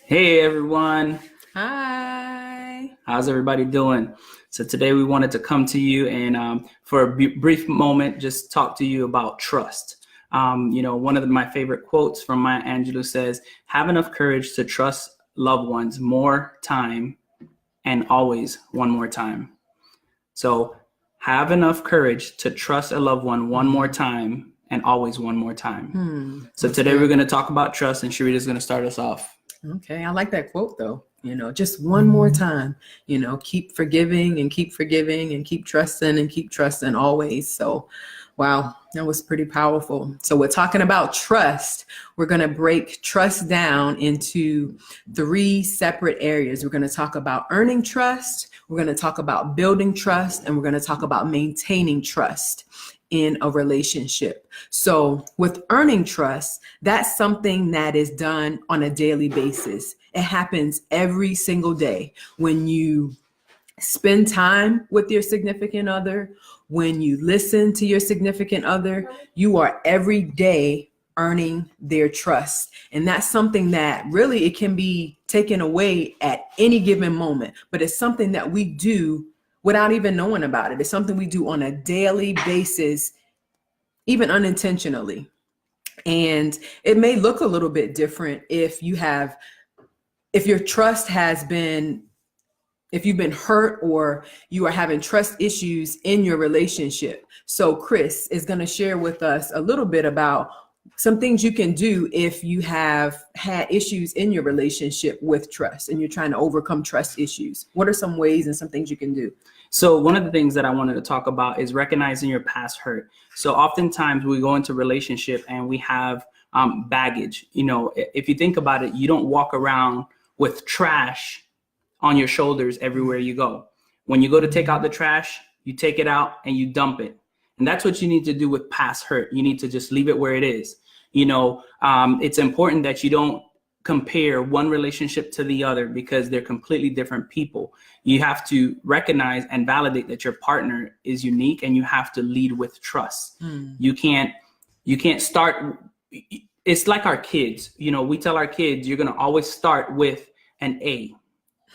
Hey everyone, Hi. how's everybody doing? So today we wanted to come to you and for a brief moment, just talk to you about trust. One of my favorite quotes from Maya Angelou says, "Have enough courage to trust loved ones more time and always one more time." So have enough courage to trust a loved one one more time and always one more time. So That's today we're good. going to talk about trust, and Sharita's going to start us off. Okay. I like that quote though. Just one more time, keep forgiving and keep forgiving and keep trusting always. So, wow, that was pretty powerful. So, we're talking about trust. We're going to break trust down into three separate areas. We're going to talk about earning trust, we're going to talk about building trust, and we're going to talk about maintaining trust in a relationship. So, with earning trust, that's something that is done on a daily basis. It happens every single day when you spend time with your significant other, when you listen to your significant other, you are every day earning their trust. And that's something that really it can be taken away at any given moment, but it's something that we do without even knowing about it. It's something we do on a daily basis, even unintentionally. And it may look a little bit different if your trust has been, if you've been hurt or you are having trust issues in your relationship. So Chris is going to share with us a little bit about some things you can do if you have had issues in your relationship with trust and you're trying to overcome trust issues. What are some ways and some things you can do? So one of the things that I wanted to talk about is recognizing your past hurt. So oftentimes we go into relationship and we have baggage. If you think about it, you don't walk around with trash on your shoulders everywhere you go. When you go to take out the trash, you take it out and you dump it. And that's what you need to do with past hurt. You need to just leave it where it is. It's important that you don't compare one relationship to the other because they're completely different people. You have to recognize and validate that your partner is unique, and you have to lead with trust. You can't start. It's like our kids. We tell our kids, you're going to always start with an A,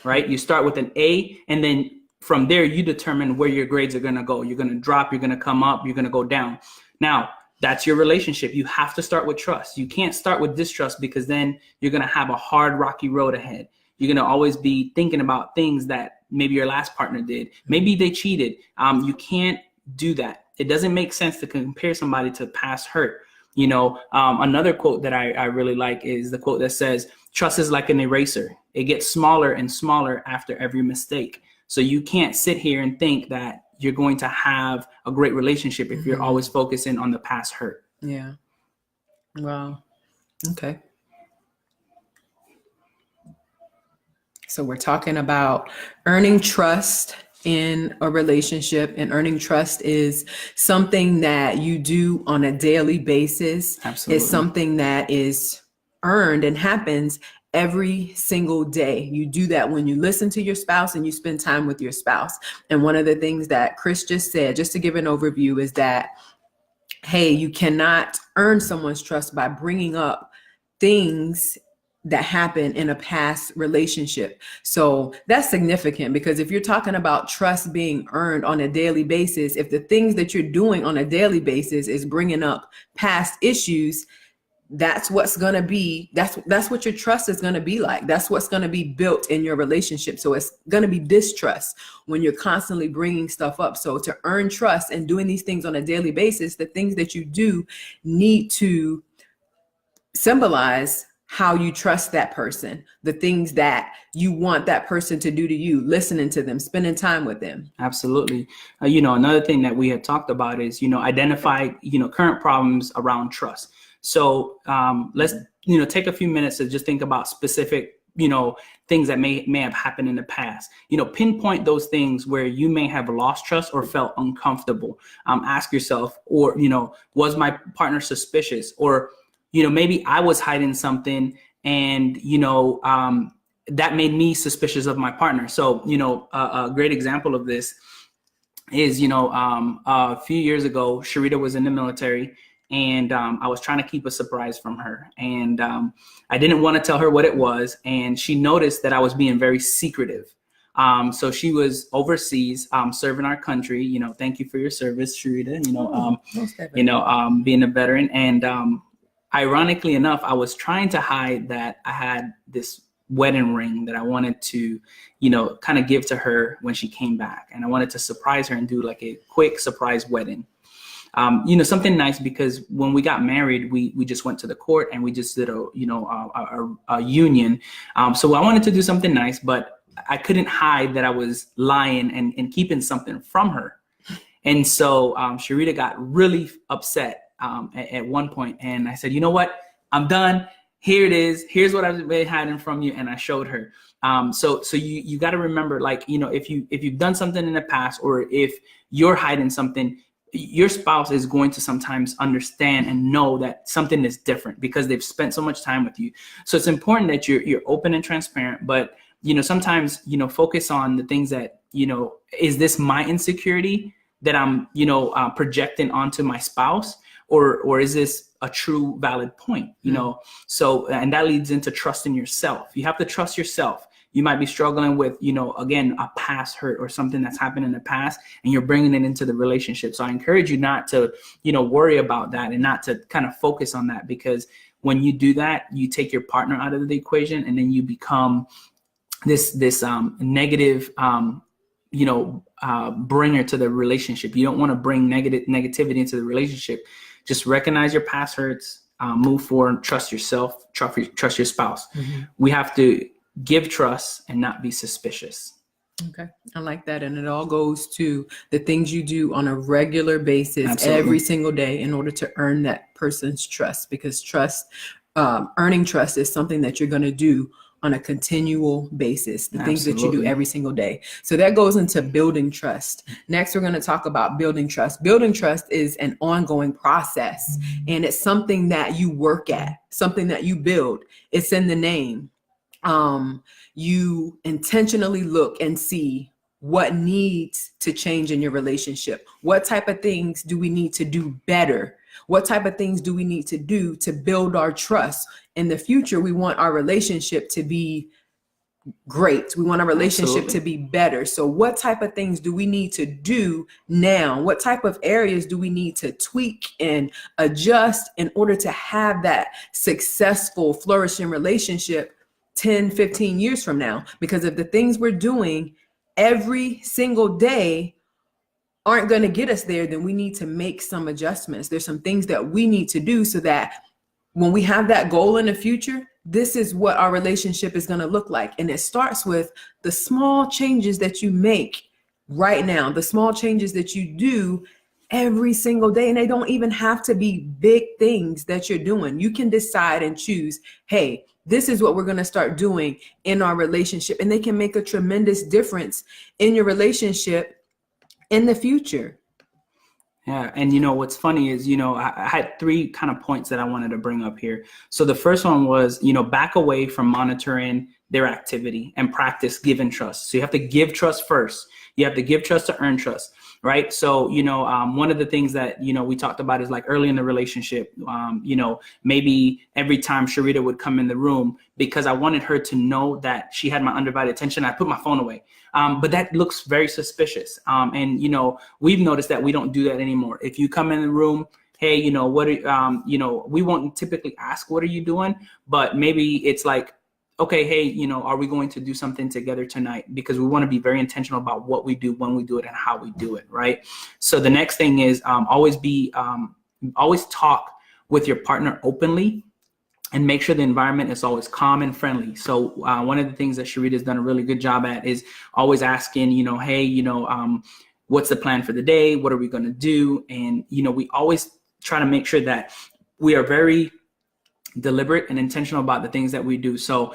right? You start with an A, and then from there, you determine where your grades are going to go. You're going to drop, you're going to come up, you're going to go down. Now, that's your relationship. You have to start with trust. You can't start with distrust, because then you're going to have a hard, rocky road ahead. You're going to always be thinking about things that maybe your last partner did. Maybe they cheated. You can't do that. It doesn't make sense to compare somebody to past hurt. Another quote that I really like is the quote that says, "Trust is like an eraser. It gets smaller and smaller after every mistake." So you can't sit here and think that you're going to have a great relationship if you're always focusing on the past hurt. Yeah. Wow. Okay. So we're talking about earning trust in a relationship, and earning trust is something that you do on a daily basis. Absolutely. It's something that is earned and happens every single day. You do that when you listen to your spouse and you spend time with your spouse. And one of the things that Chris just said, just to give an overview, is that, hey, you cannot earn someone's trust by bringing up things that happen in a past relationship. So that's significant, because if you're talking about trust being earned on a daily basis, if the things that you're doing on a daily basis is bringing up past issues, that's what's going to be, that's what your trust is going to be like. That's what's going to be built in your relationship. So it's going to be distrust when you're constantly bringing stuff up. So to earn trust and doing these things on a daily basis, the things that you do need to symbolize how you trust that person, the things that you want that person to do to you, listening to them, spending time with them. Absolutely. Another thing that we had talked about is, identify, current problems around trust. So let's, take a few minutes to just think about specific, things that may have happened in the past. Pinpoint those things where you may have lost trust or felt uncomfortable. Ask yourself, or, was my partner suspicious? Or, maybe I was hiding something, and, that made me suspicious of my partner. So, a great example of this is, a few years ago, Sharita was in the military, and I was trying to keep a surprise from her. And I didn't want to tell her what it was. And she noticed that I was being very secretive. So she was overseas serving our country. You know, thank you for your service, Sharita. Being a veteran. And ironically enough, I was trying to hide that I had this wedding ring that I wanted to, kind of give to her when she came back. And I wanted to surprise her and do like a quick surprise wedding. Something nice, because when we got married, we just went to the court and we just did a union. So I wanted to do something nice, but I couldn't hide that I was lying and keeping something from her. And so Sharita got really upset at one point, and I said, you know what, I'm done. Here it is. Here's what I've been hiding from you. And I showed her. So you got to remember, like, if you've done something in the past, or if you're hiding something, your spouse is going to sometimes understand and know that something is different because they've spent so much time with you. So it's important that you're open and transparent, but sometimes, focus on the things that, is this my insecurity that I'm, projecting onto my spouse, or is this a true valid point, So, and that leads into trusting yourself. You have to trust yourself. You might be struggling with, again, a past hurt or something that's happened in the past, and you're bringing it into the relationship. So I encourage you not to, worry about that and not to kind of focus on that, because when you do that, you take your partner out of the equation, and then you become this negative, bringer to the relationship. You don't want to bring negativity into the relationship. Just recognize your past hurts, move forward, trust yourself, trust your spouse. Mm-hmm. We have to give trust and not be suspicious. Okay. I like that. And it all goes to the things you do on a regular basis. Absolutely. Every single day in order to earn that person's trust, because earning trust is something that you're going to do on a continual basis, the Absolutely. Things that you do every single day. So that goes into building trust. Next, we're going to talk about building trust. Building trust is an ongoing process, and it's something that you work at, something that you build. It's in the name. You intentionally look and see what needs to change in your relationship. What type of things do we need to do better? What type of things do we need to do to build our trust? In the future, we want our relationship to be great. We want our relationship Absolutely. To be better. So what type of things do we need to do now? What type of areas do we need to tweak and adjust in order to have that successful, flourishing relationship 10, 15 years from now? Because if the things we're doing every single day aren't going to get us there, then we need to make some adjustments. There's some things that we need to do so that when we have that goal in the future, this is what our relationship is going to look like. And it starts with the small changes that you make right now, the small changes that you do every single day. And they don't even have to be big things that you're doing. You can decide and choose, hey, this is what we're going to start doing in our relationship. And they can make a tremendous difference in your relationship in the future. Yeah. And what's funny is, I had 3 kind of points that I wanted to bring up here. So the first one was, back away from monitoring their activity and practice giving trust. So you have to give trust first. You have to give trust to earn trust. Right. So, one of the things that, we talked about is like early in the relationship, maybe every time Sharita would come in the room, because I wanted her to know that she had my undivided attention, I put my phone away. But that looks very suspicious. And, we've noticed that we don't do that anymore. If you come in the room, hey, we won't typically ask, what are you doing? But maybe it's like, okay, hey, are we going to do something together tonight? Because we want to be very intentional about what we do, when we do it, and how we do it, right? So the next thing is always talk with your partner openly, and make sure the environment is always calm and friendly. So one of the things that Sharita has done a really good job at is always asking, hey, what's the plan for the day? What are we going to do? And, we always try to make sure that we are very deliberate and intentional about the things that we do. So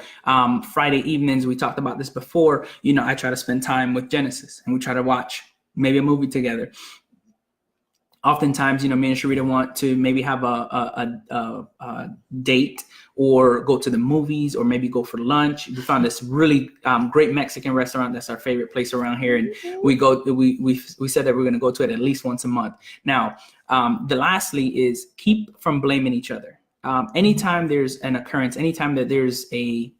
Friday evenings, we talked about this before, I try to spend time with Genesis, and we try to watch maybe a movie together. Oftentimes, me and Sharita want to maybe have a date or go to the movies, or maybe go for lunch. We found this really great Mexican restaurant that's our favorite place around here, and we said that we're going to go to it at least once a month. Now, the lastly is keep from blaming each other. Anytime there's an occurrence, anytime that there's an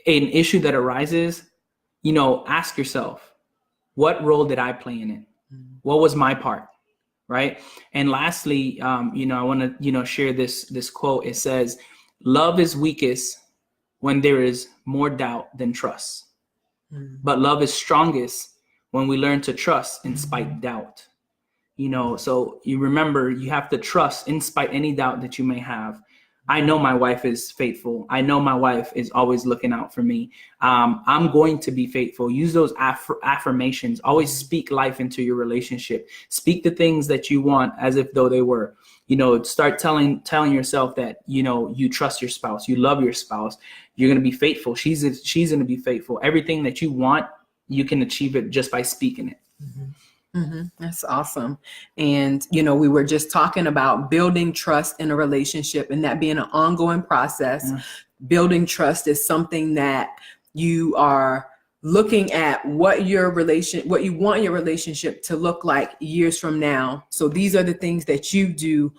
issue that arises, ask yourself, what role did I play in it? What was my part? Right. And lastly, I want to, share this quote. It says, love is weakest when there is more doubt than trust. But love is strongest when we learn to trust in spite doubt. So you remember, you have to trust in spite any doubt that you may have. I know my wife is faithful. I know my wife is always looking out for me. I'm going to be faithful. Use those affirmations. Always speak life into your relationship. Speak the things that you want as if though they were. Start telling yourself that, you trust your spouse. You love your spouse. You're going to be faithful. She's going to be faithful. Everything that you want, you can achieve it just by speaking it. That's awesome. And, we were just talking about building trust in a relationship and that being an ongoing process. Building trust is something that you are looking at what you want your relationship to look like years from now. So these are the things that you do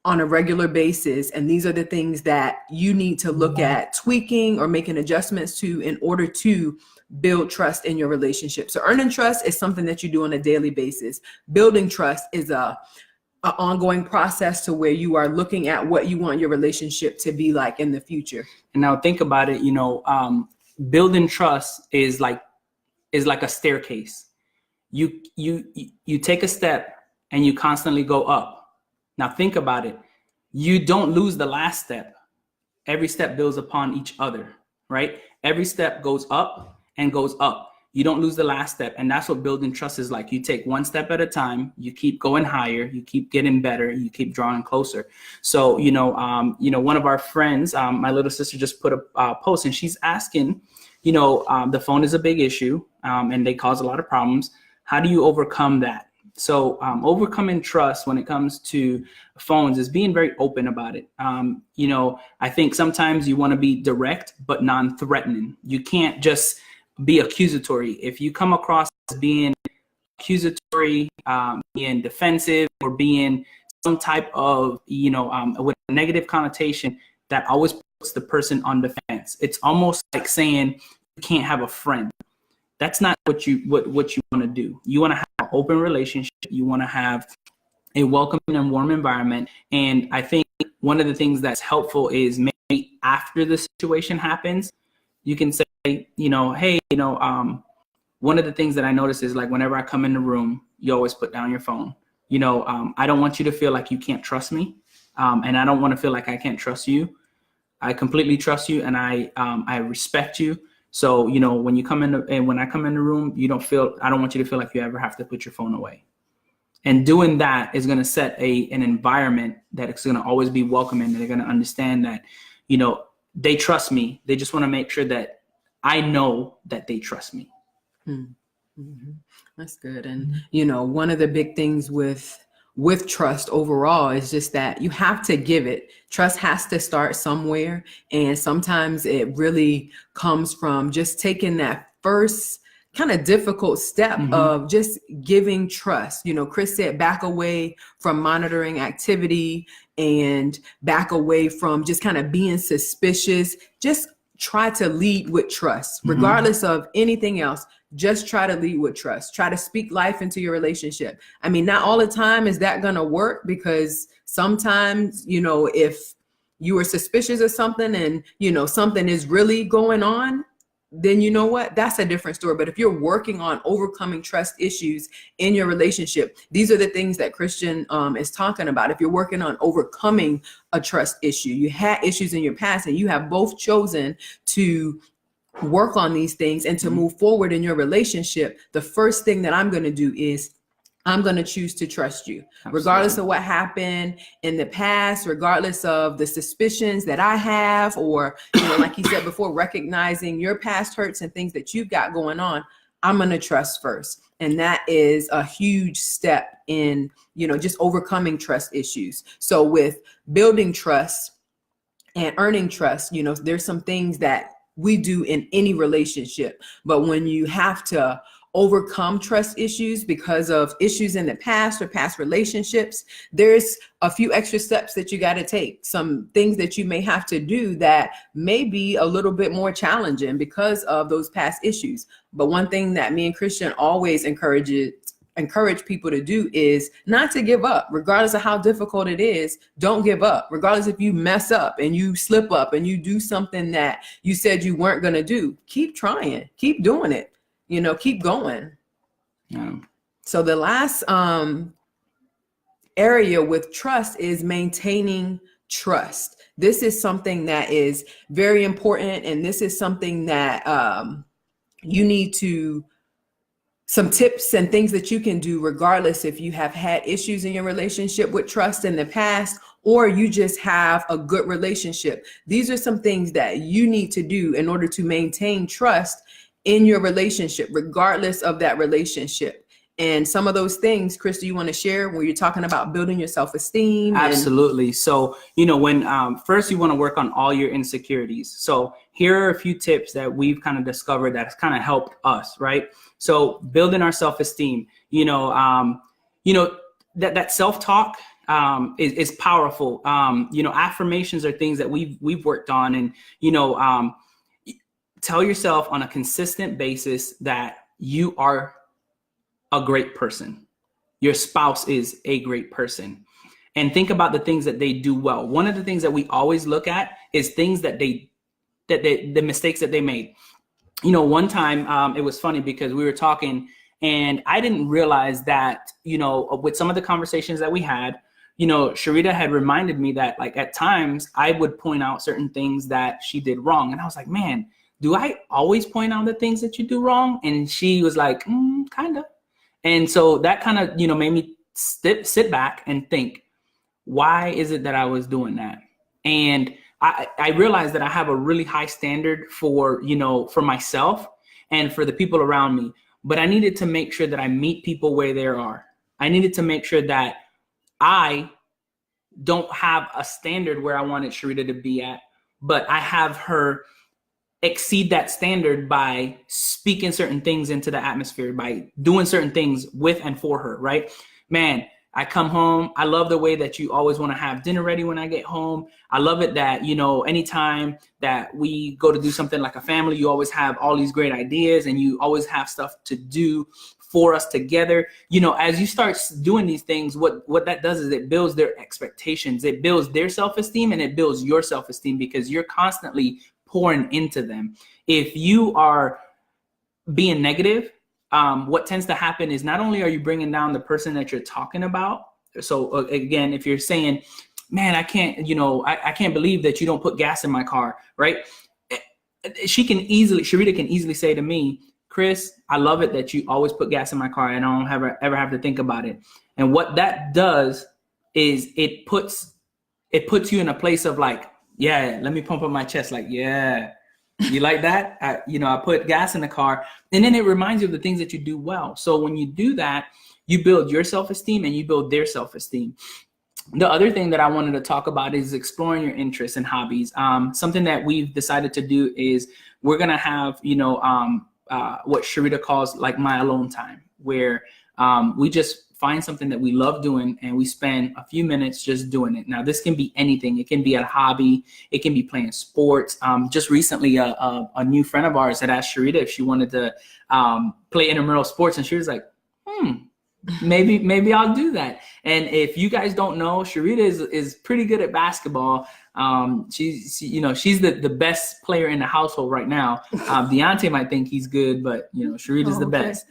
on a regular basis. And these are the things that you need to look at tweaking or making adjustments to in order to build trust in your relationship. So earning trust is something that you do on a daily basis. Building trust is a ongoing process to where you are looking at what you want your relationship to be like in the future. And now think about it, building trust is like a staircase. You take a step and you constantly go up. Now think about it. You don't lose the last step. Every step builds upon each other, right? Every step goes up and goes up. You don't lose the last step. And that's what building trust is like. You take one step at a time, you keep going higher, you keep getting better, you keep drawing closer. So, one of our friends, my little sister just put a post and she's asking, the phone is a big issue and they cause a lot of problems. How do you overcome that? So overcoming trust when it comes to phones is being very open about it. I think sometimes you want to be direct, but non-threatening. You can't just be accusatory. If you come across as being accusatory, being defensive, or being some type of, with a negative connotation, that always puts the person on defense. It's almost like saying you can't have a friend. That's not what you want to do. You want to have an open relationship. You want to have a welcoming and warm environment. And I think one of the things that's helpful is maybe after the situation happens, you can say, hey, one of the things that I notice is like whenever I come in the room, you always put down your phone. I don't want you to feel like you can't trust me. And I don't want to feel like I can't trust you. I completely trust you and I respect you. So, when you come in and when I come in the room, I don't want you to feel like you ever have to put your phone away. And doing that is going to set an environment that it's going to always be welcoming. And they're going to understand that, they trust me. They just want to make sure that I know that they trust me. Mm-hmm. That's good. And, one of the big things with trust overall is just that you have to give it. Trust has to start somewhere. And sometimes it really comes from just taking that first kind of difficult step of just giving trust. Chris said back away from monitoring activity and back away from just kind of being suspicious. Just try to lead with trust, regardless of anything else. Just try to lead with trust. Try to speak life into your relationship. I mean, not all the time is that going to work, because sometimes, if you are suspicious of something and, something is really going on, then you know what? That's a different story. But if you're working on overcoming trust issues in your relationship, these are the things that Christian is talking about. If you're working on overcoming a trust issue, you had issues in your past and you have both chosen to work on these things and to move forward in your relationship, the first thing that I'm going to do is I'm going to choose to trust you. Absolutely. Regardless of what happened in the past, regardless of the suspicions that I have, or, like he said before, recognizing your past hurts and things that you've got going on. I'm going to trust first. And that is a huge step in, just overcoming trust issues. So with building trust and earning trust, there's some things that we do in any relationship. But when you have to overcome trust issues because of issues in the past or past relationships, there's a few extra steps that you got to take, some things that you may have to do that may be a little bit more challenging because of those past issues. But one thing that me and Christian always encourage people to do is not to give up, regardless of how difficult it is. Don't give up, regardless if you mess up and you slip up and you do something that you said you weren't going to do. Keep trying, keep doing it. Keep going. Yeah. So the last area with trust is maintaining trust. This is something that is very important. And this is something that you need to, some tips and things that you can do regardless if you have had issues in your relationship with trust in the past, or you just have a good relationship. These are some things that you need to do in order to maintain trust in your relationship, regardless of that relationship. And some of those things, Chris, do you want to share where you're talking about building your self-esteem? Absolutely. So, when first you want to work on all your insecurities. So here are a few tips that we've kind of discovered that's kind of helped us, right? So building our self-esteem, that self-talk is powerful. Affirmations are things that we've worked on, and, tell yourself on a consistent basis that you are a great person. Your spouse is a great person. And think about the things that they do well. One of the things that we always look at is things that the mistakes that they made. One time it was funny because we were talking and I didn't realize that, with some of the conversations that we had, Sharita had reminded me that, like, at times I would point out certain things that she did wrong. And I was like, man, do I always point out the things that you do wrong? And she was like, kind of. And so that kind of, made me sit back and think, why is it that I was doing that? And I realized that I have a really high standard for myself and for the people around me. But I needed to make sure that I meet people where they are. I needed to make sure that I don't have a standard where I wanted Sharita to be at, but I have her exceed that standard by speaking certain things into the atmosphere, by doing certain things with and for her, right? Man, I come home. I love the way that you always want to have dinner ready when I get home. I love it that, anytime that we go to do something like a family, you always have all these great ideas and you always have stuff to do for us together. As you start doing these things, what that does is it builds their expectations. It builds their self-esteem and it builds your self-esteem because you're constantly pouring into them. If you are being negative, what tends to happen is not only are you bringing down the person that you're talking about. So again, if you're saying, man, I can't believe that you don't put gas in my car, right? Sharita can easily say to me, Chris, I love it that you always put gas in my car and I don't ever have to think about it. And what that does is it puts you in a place of like, yeah, let me pump up my chest. Like, yeah, you like that? I put gas in the car, and then it reminds you of the things that you do well. So when you do that, you build your self-esteem and you build their self-esteem. The other thing that I wanted to talk about is exploring your interests and hobbies. Something that we've decided to do is we're going to have, what Sharita calls like my alone time, where we just find something that we love doing and we spend a few minutes just doing it. Now, this can be anything. It can be a hobby. It can be playing sports. Just recently, a new friend of ours had asked Sharita if she wanted to play intramural sports, and she was like, maybe I'll do that. And if you guys don't know, Sharita is pretty good at basketball. She's the best player in the household right now. Deontay might think he's good, but Sharita's the best.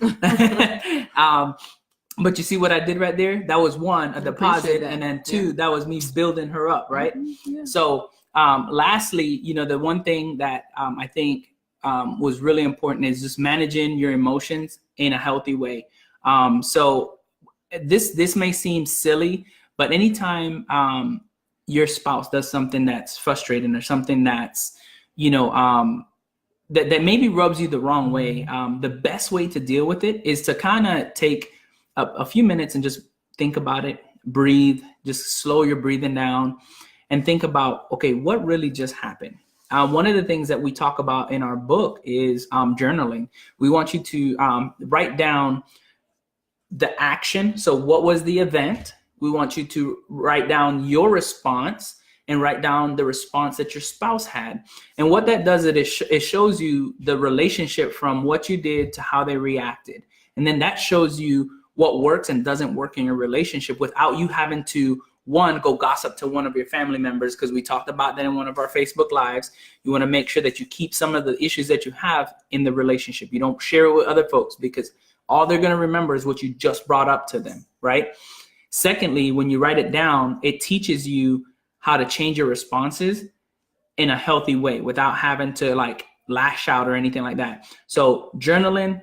But you see what I did right there? That was one, a deposit, and then two, that was me building her up, right? Yeah. So lastly, the one thing that I think was really important is just managing your emotions in a healthy way. So this may seem silly, but anytime your spouse does something that's frustrating or something that's, that maybe rubs you the wrong way, the best way to deal with it is to kind of take a few minutes and just think about it, breathe, just slow your breathing down and think about, okay, what really just happened? One of the things that we talk about in our book is journaling. We want you to write down the action. So what was the event? We want you to write down your response and write down the response that your spouse had. And what that does, it shows you the relationship from what you did to how they reacted. And then that shows you what works and doesn't work in your relationship without you having to, one, go gossip to one of your family members, because we talked about that in one of our Facebook Lives. You want to make sure that you keep some of the issues that you have in the relationship. You don't share it with other folks, because all they're going to remember is what you just brought up to them, right? Secondly, when you write it down, it teaches you how to change your responses in a healthy way without having to like lash out or anything like that. So journaling,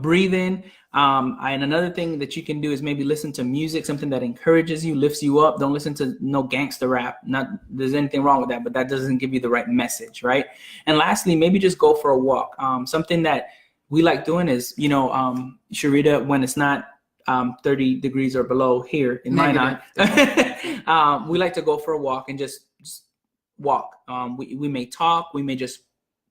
breathing. And another thing that you can do is maybe listen to music, something that encourages you, lifts you up. Don't listen to no gangster rap. Not there's anything wrong with that, but that doesn't give you the right message, right? And lastly, maybe just go for a walk. Something that we like doing is, Sharita, when it's not 30 degrees or below here in Minot, we like to go for a walk and just walk. We may talk, we may just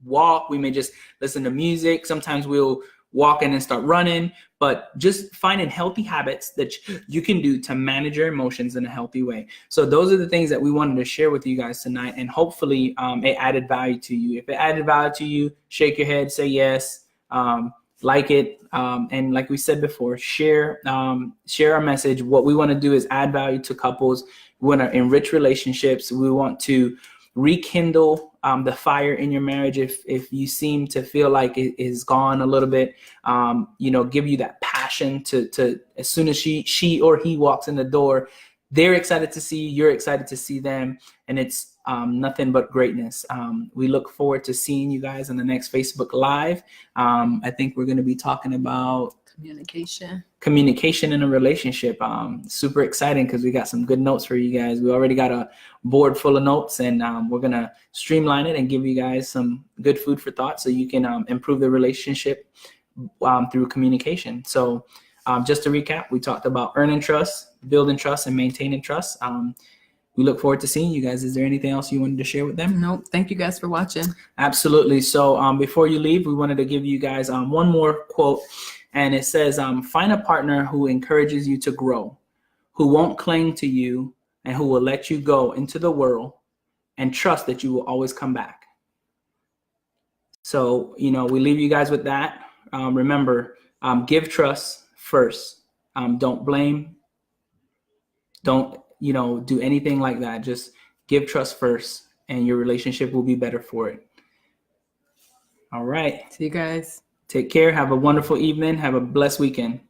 walk, we may just listen to music. Sometimes we'll walk in and start running, but just finding healthy habits that you can do to manage your emotions in a healthy way. So those are the things that we wanted to share with you guys tonight, and hopefully it added value to you. If it added value to you, shake your head, say yes, like it, and like we said before, share our message. What we want to do is add value to couples. We want to enrich relationships. We want to rekindle the fire in your marriage if you seem to feel like it is gone a little bit. Give you that passion to as soon as she or he walks in the door, they're excited to see you, you're excited to see them, and it's nothing but greatness. We look forward to seeing you guys in the next Facebook Live. I think we're going to be talking about communication in a relationship. Super exciting because we got some good notes for you guys. We already got a board full of notes, and we're going to streamline it and give you guys some good food for thought so you can improve the relationship through communication. So just to recap, we talked about earning trust, building trust, and maintaining trust. We look forward to seeing you guys. Is there anything else you wanted to share with them? Nope. Thank you guys for watching. Absolutely. So before you leave, we wanted to give you guys one more quote. And it says, find a partner who encourages you to grow, who won't cling to you, and who will let you go into the world and trust that you will always come back. So, we leave you guys with that. Remember, give trust first. Don't blame. Don't, do anything like that. Just give trust first, and your relationship will be better for it. All right. See you guys. Take care. Have a wonderful evening. Have a blessed weekend.